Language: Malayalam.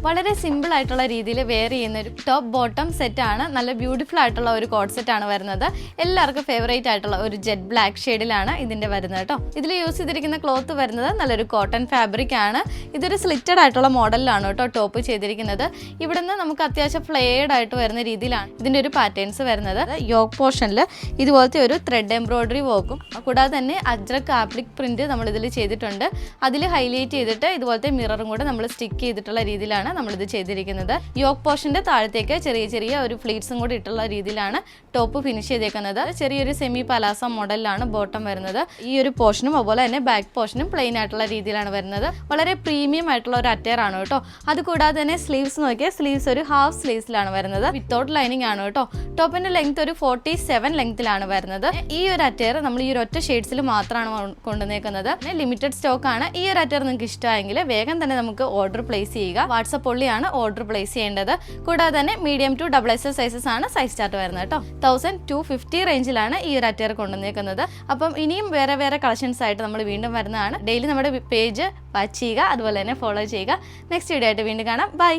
വളരെ സിമ്പിൾ ആയിട്ടുള്ള രീതിയിൽ വെയർ ചെയ്യുന്ന ഒരു ടോപ്പ് ബോട്ടം സെറ്റാണ്. നല്ല ബ്യൂട്ടിഫുൾ ആയിട്ടുള്ള ഒരു കോഡ് സെറ്റാണ് വരുന്നത്. എല്ലാവർക്കും ഫേവറേറ്റ് ആയിട്ടുള്ള ഒരു ജെറ്റ് ബ്ലാക്ക് ഷെയ്ഡിലാണ് ഇതിൻ്റെ വരുന്നത് കേട്ടോ. ഇതിൽ യൂസ് ചെയ്തിരിക്കുന്ന ക്ലോത്ത് വരുന്നത് നല്ലൊരു കോട്ടൺ ഫാബ്രിക് ആണ്. ഇതൊരു സ്ലിറ്റഡ് ആയിട്ടുള്ള മോഡലിലാണ് കേട്ടോ ടോപ്പ് ചെയ്തിരിക്കുന്നത്. ഇവിടുന്ന് നമുക്ക് അത്യാവശ്യം ഫ്ലെയർഡ് ആയിട്ട് വരുന്ന രീതിയിലാണ് ഇതിൻ്റെ ഒരു പാറ്റേൺസ് വരുന്നത്. യോക്ക് പോർഷനിൽ ഇതുപോലത്തെ ഒരു ത്രെഡ് എംബ്രോയിഡറി വർക്കും കൂടാതെ തന്നെ അജ്രക് ആപ്ലിക് പ്രിന്റ് നമ്മൾ ഇതിൽ ചെയ്തിട്ടുണ്ട്. അതിൽ ഹൈലൈറ്റ് ചെയ്തിട്ട് ഇതുപോലത്തെ മിററും കൂടെ നമ്മൾ സ്റ്റിക്ക് ചെയ്തിട്ടുള്ള രീതിയിലാണ് നമ്മളിത് ചെയ്തിരിക്കുന്നത്. യോക്ക് പോർഷന്റെ താഴത്തേക്ക് ചെറിയ ചെറിയ ഒരു ഫ്ലീറ്റ്സും കൂടി ഇട്ടുള്ള രീതിയിലാണ് ടോപ്പ് ഫിനിഷ് ചെയ്തേക്കുന്നത്. ചെറിയൊരു സെമി പലാസ മോഡലിലാണ് ബോട്ടം വരുന്നത്. ഈ ഒരു പോർഷനും അതുപോലെ തന്നെ ബാക്ക് പോർഷനും പ്ലെയിൻ ആയിട്ടുള്ള രീതിയിലാണ് വരുന്നത്. വളരെ പ്രീമിയം ആയിട്ടുള്ള ഒരു അറ്റയർ ആണ് കേട്ടോ. അതുകൂടാതെ തന്നെ സ്ലീവ്സ് നോക്കിയാൽ സ്ലീവ്സ് ഒരു ഹാഫ് സ്ലീവ്സിലാണ് വരുന്നത്. വിത്തൗട്ട് ലൈനിങ് ആണ് കേട്ടോ. ടോപ്പിന്റെ ലെങ്ത് ഒരു 47 ലെങ്ത്തിലാണ് വരുന്നത്. ഈ ഒരു അറ്റയർ നമ്മൾ ഈ ഒരു ഒറ്റ ഷെയ്ഡ്സിൽ മാത്രമാണ് കൊണ്ടുവന്നേക്കുന്നത്. ലിമിറ്റഡ് സ്റ്റോക്ക് ആണ്. ഈ ഒരു അറ്റയർ നിങ്ങൾക്ക് ഇഷ്ടമായെങ്കിൽ വേഗം തന്നെ നമുക്ക് ഓർഡർ പ്ലേസ് ചെയ്യുക. വാട്സപ്പ് ഒള്ളിയാണ് ഓർഡർ പ്ലേസ് ചെയ്യേണ്ടത്. കൂടാതെ തന്നെ മീഡിയം ടു XXL സൈസസ് ആണ് സൈസ് ചാർട്ട് വരുന്നത് കേട്ടോ. 1250 റേഞ്ചിലാണ് ഈ ഒരു അറ്റയർ കൊണ്ടുവന്നേക്കുന്നത്. അപ്പം ഇനിയും വേറെ കളക്ഷൻസ് ആയിട്ട് നമ്മൾ വീണ്ടും വരുന്നതാണ്. ഡെയിലി നമ്മുടെ പേജ് വാച്ച് ചെയ്യുക, അതുപോലെ തന്നെ ഫോളോ ചെയ്യുക. നെക്സ്റ്റ് വീഡിയോ ആയിട്ട് വീണ്ടും കാണാം. ബൈ.